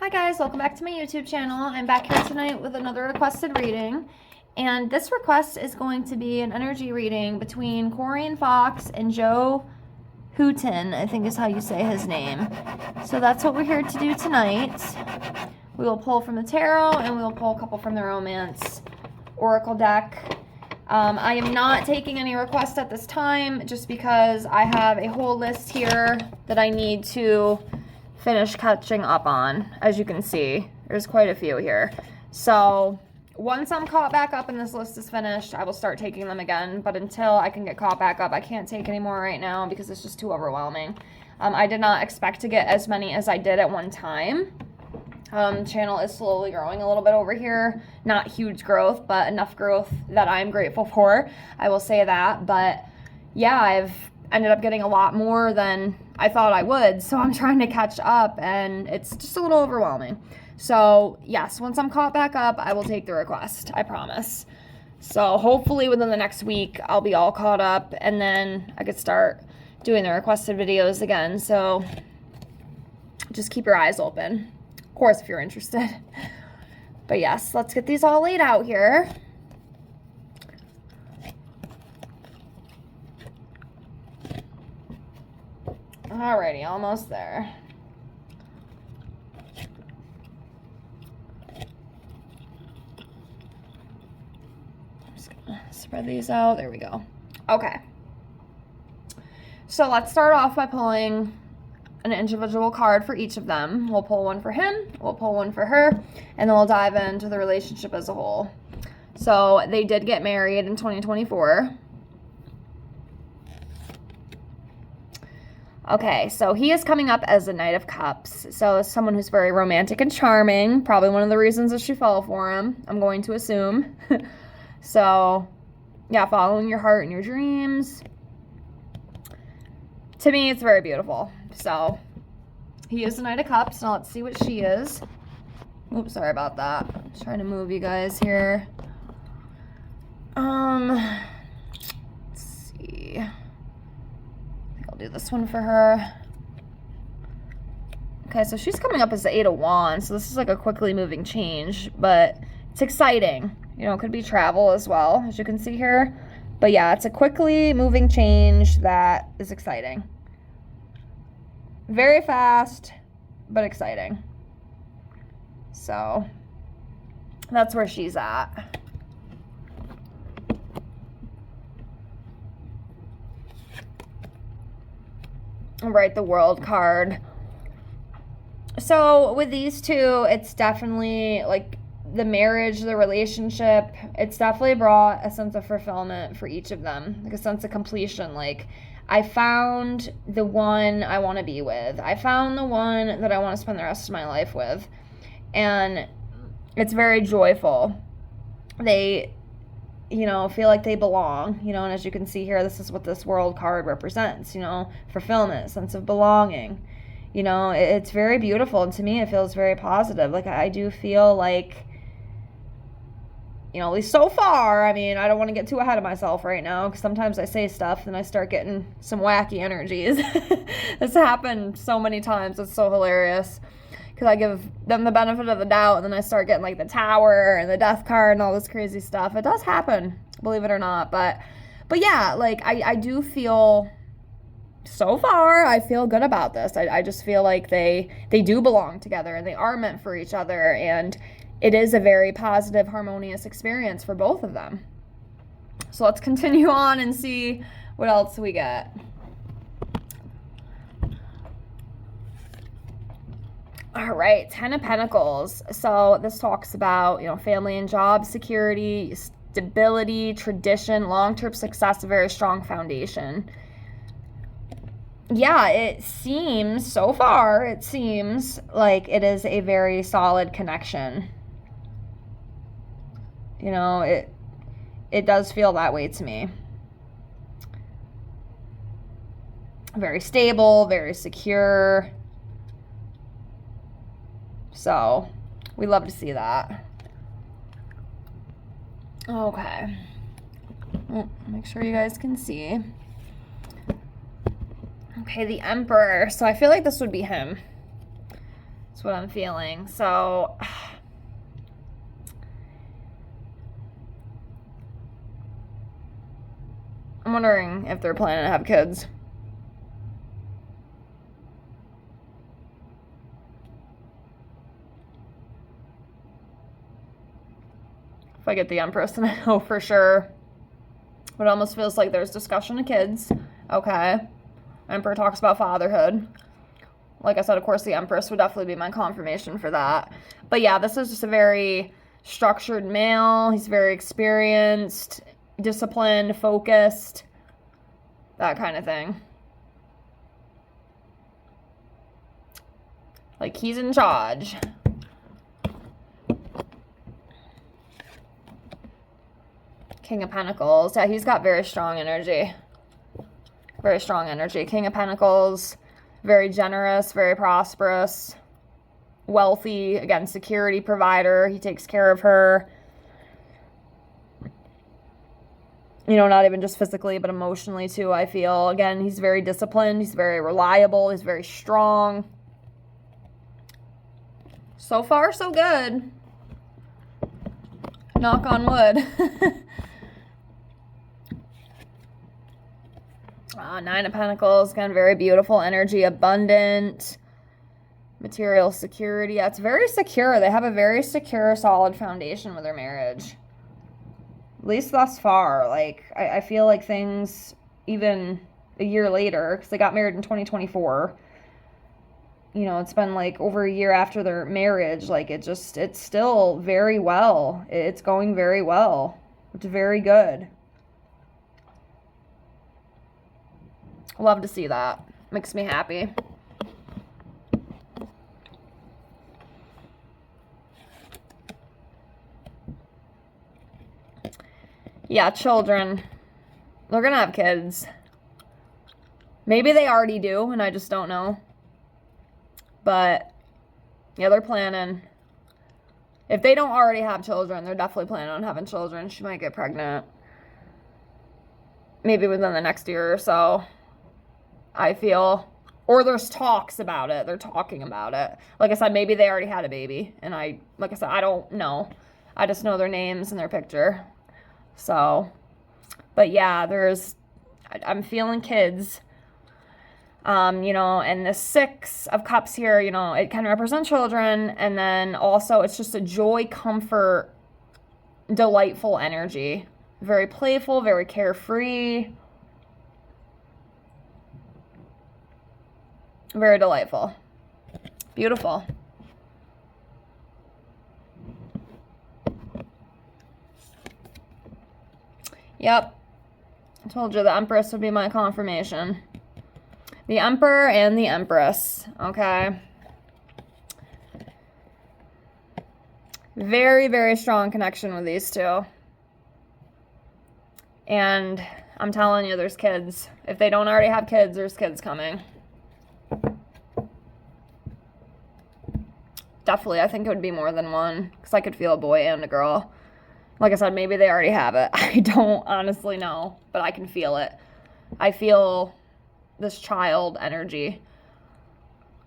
Hi guys, welcome back to my YouTube channel. I'm back here tonight with another requested reading. And this request is going to be an energy reading between Corinne Foxx and Joe Hooten, I think is how you say his name. So that's what we're here to do tonight. We will pull from the tarot and we will pull a couple from the romance oracle deck. I am not taking any requests at this time just because I have a whole list here that I need to finish catching up on. As you can see, there's quite a few here. So once I'm caught back up and this list is finished, I will start taking them again. But until I can get caught back up, I can't take any more right now because it's just too overwhelming. I did not expect to get as many as I did at one time. Channel is slowly growing a little bit over here. Not huge growth, but enough growth that I'm grateful for. I will say that. But yeah, I've ended up getting a lot more than I thought I would, so I'm trying to catch up and it's just a little overwhelming. So yes, once I'm caught back up, I will take the request, I promise. So hopefully within the next week I'll be all caught up and then I could start doing the requested videos again. So just keep your eyes open, of course, if you're interested. But yes, let's get these all laid out here. Alrighty, almost there. I'm just gonna spread these out. There we go. Okay. So let's start off by pulling an individual card for each of them. We'll pull one for him, we'll pull one for her, and then we'll dive into the relationship as a whole. So they did get married in 2024. Okay, so he is coming up as a Knight of Cups. So someone who's very romantic and charming. Probably one of the reasons that she fell for him, I'm going to assume. So, yeah, following your heart and your dreams. To me, it's very beautiful. So, he is a Knight of Cups. Now let's see what she is. Oops, sorry about that. I'm just trying to move you guys here. Let's see. Do this one for her. Okay, so she's coming up as the 8 of Wands, so this is like a quickly moving change, but it's exciting. You know, it could be travel as well, as you can see here. But yeah, it's a quickly moving change that is exciting. Very fast, but exciting. So that's where she's at. Right, the World card. So with these two, it's definitely like the marriage, the relationship, it's definitely brought a sense of fulfillment for each of them, like a sense of completion. Like, I found the one I want to be with. I found the one that I want to spend the rest of my life with. And it's very joyful. They, you know, feel like they belong, you know, and as you can see here, this is what this World card represents, you know, fulfillment, sense of belonging. You know, it's very beautiful, and to me, it feels very positive. Like, I do feel like, you know, at least so far, I mean, I don't want to get too ahead of myself right now, because sometimes I say stuff, and I start getting some wacky energies. This happened so many times, it's so hilarious. Because I give them the benefit of the doubt, and then I start getting like the Tower and the Death card and all this crazy stuff. It does happen, believe it or not. But yeah, like I do feel, so far, I feel good about this. I just feel like they do belong together and they are meant for each other. And it is a very positive, harmonious experience for both of them. So let's continue on and see what else we get. All right, 10 of Pentacles. So this talks about, you know, family and job security, stability, tradition, long-term success, a very strong foundation. Yeah, it seems, so far, it seems like it is a very solid connection. You know, it does feel that way to me. Very stable, very secure. So, we love to see that. Okay. Make sure you guys can see. Okay, the Emperor. So I feel like this would be him. That's what I'm feeling. So I'm wondering if they're planning to have kids. If I get the Empress, then I know for sure. But it almost feels like there's discussion of kids. Okay. Emperor talks about fatherhood. Like I said, of course, the Empress would definitely be my confirmation for that. But yeah, this is just a very structured male. He's very experienced, disciplined, focused, that kind of thing. Like he's in charge. King of Pentacles. Yeah, he's got very strong energy. Very strong energy. King of Pentacles. Very generous, very prosperous, wealthy, again, security provider. He takes care of her. You know, not even just physically, but emotionally too, I feel. Again, he's very disciplined. He's very reliable. He's very strong. So far, so good. Knock on wood. Nine of Pentacles, again, very beautiful energy, abundant, material security. Yeah, it's very secure. They have a very secure, solid foundation with their marriage. At least thus far. Like, I feel like things, even a year later, because they got married in 2024, you know, it's been like over a year after their marriage. Like, it's still very well. It's going very well. It's very good. Love to see that. Makes me happy. Yeah, children. They're gonna have kids. Maybe they already do, and I just don't know. But, yeah, they're planning. If they don't already have children, they're definitely planning on having children. She might get pregnant. Maybe within the next year or so. I feel, or there's talks about it. They're talking about it. Like I said, maybe they already had a baby, and like I said, I don't know. I just know their names and their picture. So, but yeah, I'm feeling kids. You know, and the Six of Cups here, you know, it can represent children, and then also it's just a joy, comfort, delightful energy. Very playful, very carefree. Very delightful. Beautiful. Yep. I told you the Empress would be my confirmation. The Emperor and the Empress. Okay. Very, very strong connection with these two. And I'm telling you, there's kids. If they don't already have kids, there's kids coming. Definitely, I think it would be more than one, because I could feel a boy and a girl. Like I said, maybe they already have it. I don't honestly know, but I can feel it. I feel this child energy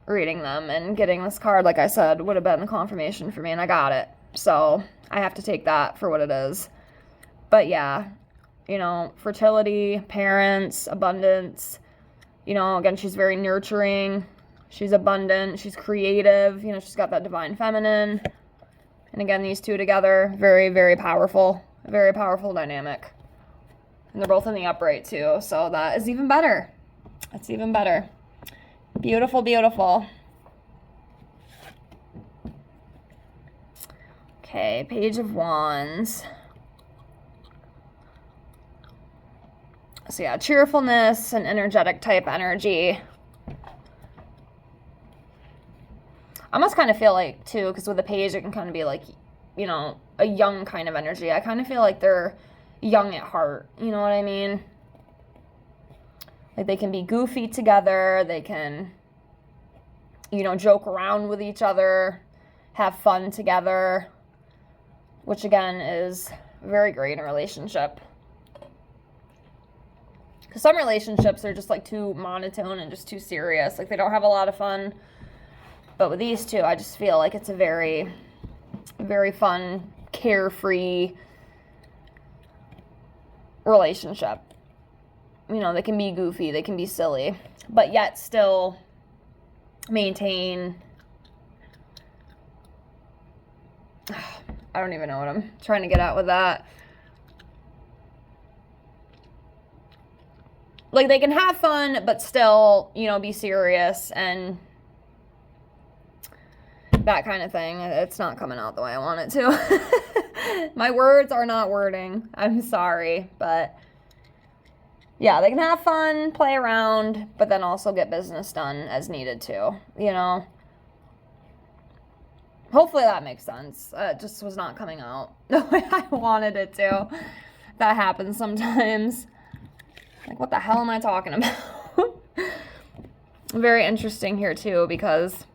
reading them, and getting this card, like I said, would have been the confirmation for me, and I got it. So I have to take that for what it is. But yeah, you know, fertility, parents, abundance. You know, again, she's very nurturing. She's abundant. She's creative. You know, she's got that divine feminine. And again, these two together, very, very powerful. Very powerful dynamic. And they're both in the upright too. So that is even better. That's even better. Beautiful, beautiful. Okay, Page of Wands. So yeah, cheerfulness and energetic type energy. I almost kind of feel like, too, because with the page, it can kind of be like, you know, a young kind of energy. I kind of feel like they're young at heart. You know what I mean? Like, they can be goofy together. They can, you know, joke around with each other, have fun together, which, again, is very great in a relationship. Because some relationships are just, like, too monotone and just too serious. Like, they don't have a lot of fun. But with these two, I just feel like it's a very, very fun, carefree relationship. You know, they can be goofy, they can be silly, but yet still maintain, I don't even know what I'm trying to get at with that. Like, they can have fun, but still, you know, be serious and that kind of thing. It's not coming out the way I want it to. My words are not wording. I'm sorry, but yeah, they can have fun, play around, but then also get business done as needed too, you know? Hopefully that makes sense. It just was not coming out the way I wanted it to. That happens sometimes. Like, what the hell am I talking about? Very interesting here too, because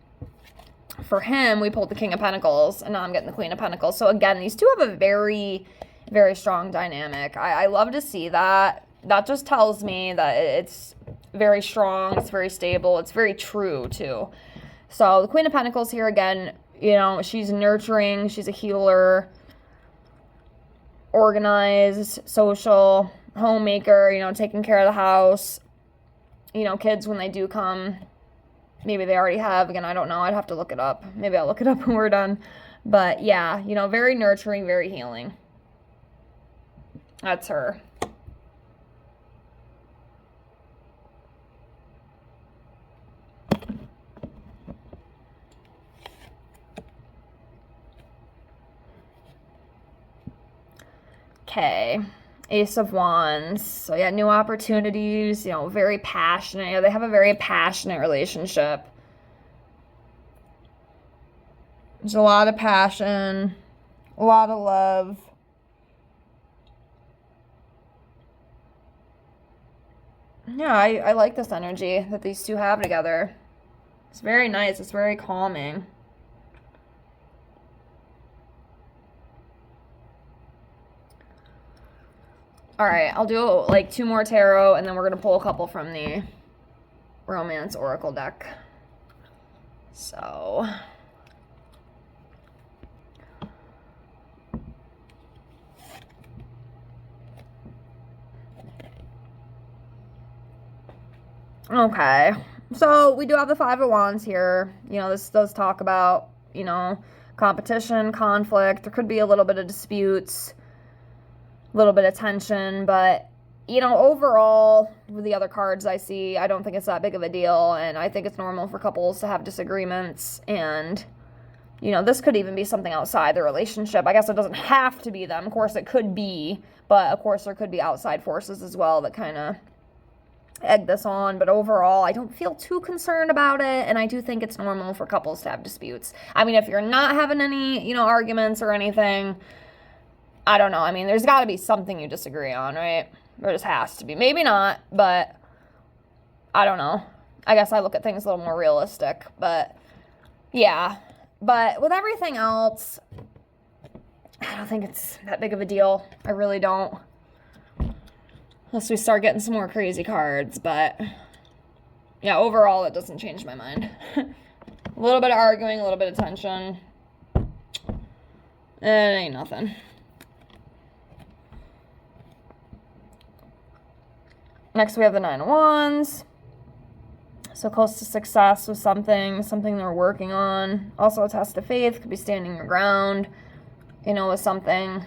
for him, we pulled the King of Pentacles, and now I'm getting the Queen of Pentacles. So again, these two have a very, very strong dynamic. I love to see that. That just tells me that it's very strong, it's very stable, it's very true too. So the Queen of Pentacles here again, you know, she's nurturing, she's a healer, organized, social, homemaker, you know, taking care of the house. You know, kids, when they do come, maybe they already have. Again, I don't know. I'd have to look it up. Maybe I'll look it up when we're done. But yeah, you know, very nurturing, very healing. That's her. Okay. Ace of Wands. So yeah, new opportunities, you know, very passionate. Yeah, they have a very passionate relationship. There's a lot of passion, a lot of love. Yeah, I like this energy that these two have together. It's very nice. It's very calming. All right, I'll do like 2 more tarot, and then we're going to pull a couple from the Romance Oracle deck. So, okay. So, we do have the 5 of Wands here. You know, this does talk about, you know, competition, conflict. There could be a little bit of disputes, a little bit of tension, but, you know, overall, with the other cards I see, I don't think it's that big of a deal, and I think it's normal for couples to have disagreements, and, you know, this could even be something outside the relationship. I guess it doesn't have to be them. Of course, it could be, but, of course, there could be outside forces as well that kind of egg this on, but overall, I don't feel too concerned about it, and I do think it's normal for couples to have disputes. I mean, if you're not having any, you know, arguments or anything, I don't know. I mean, there's got to be something you disagree on, right? There just has to be. Maybe not, but I don't know. I guess I look at things a little more realistic, but yeah. But with everything else, I don't think it's that big of a deal. I really don't. Unless we start getting some more crazy cards, but yeah, overall, it doesn't change my mind. A little bit of arguing, a little bit of tension. It ain't nothing. Next, we have the 9 of Wands. So close to success with something they're working on. Also a test of faith, could be standing your ground, you know, with something.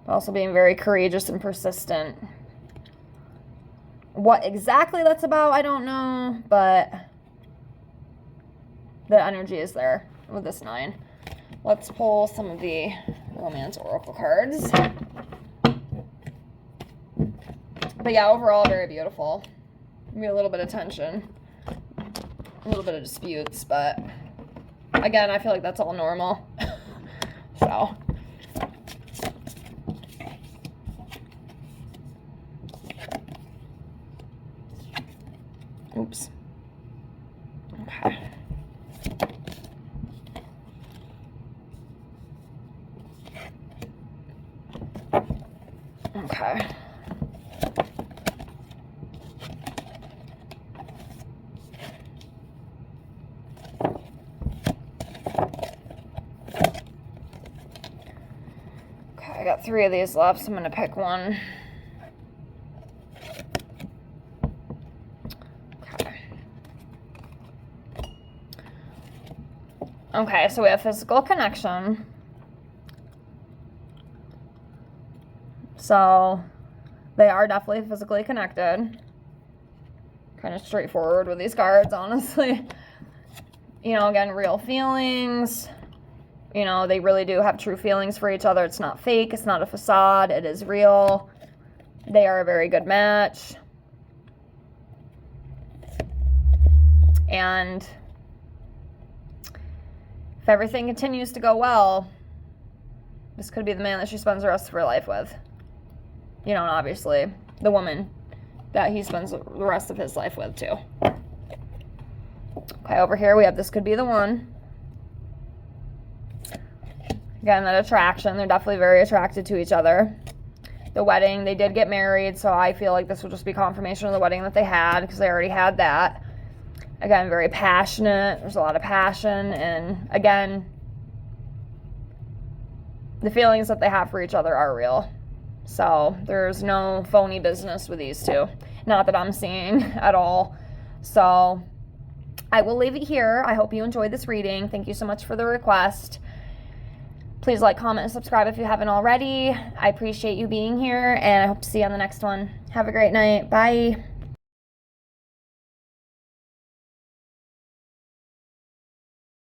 Also being very courageous and persistent. What exactly that's about, I don't know, but the energy is there with this 9. Let's pull some of the Romance Oracle cards. But yeah, overall, very beautiful. Maybe a little bit of tension, a little bit of disputes, but again, I feel like that's all normal. So, oops. Okay. Okay. I got 3 of these left, so I'm going to pick one. Okay, so we have physical connection. So they are definitely physically connected. Kind of straightforward with these cards, honestly. You know, again, real feelings. You know, they really do have true feelings for each other. It's not fake. It's not a facade. It is real. They are a very good match. And if everything continues to go well, this could be the man that she spends the rest of her life with. You know, and obviously the woman that he spends the rest of his life with too. Okay, over here we have this could be the one. Again, that attraction. They're definitely very attracted to each other. The wedding, they did get married, so I feel like this will just be confirmation of the wedding that they had because they already had that. Again, very passionate. There's a lot of passion. And again, the feelings that they have for each other are real. So there's no phony business with these two. Not that I'm seeing at all. So I will leave it here. I hope you enjoyed this reading. Thank you so much for the request. Please like, comment, and subscribe if you haven't already. I appreciate you being here, and I hope to see you on the next one. Have a great night. Bye.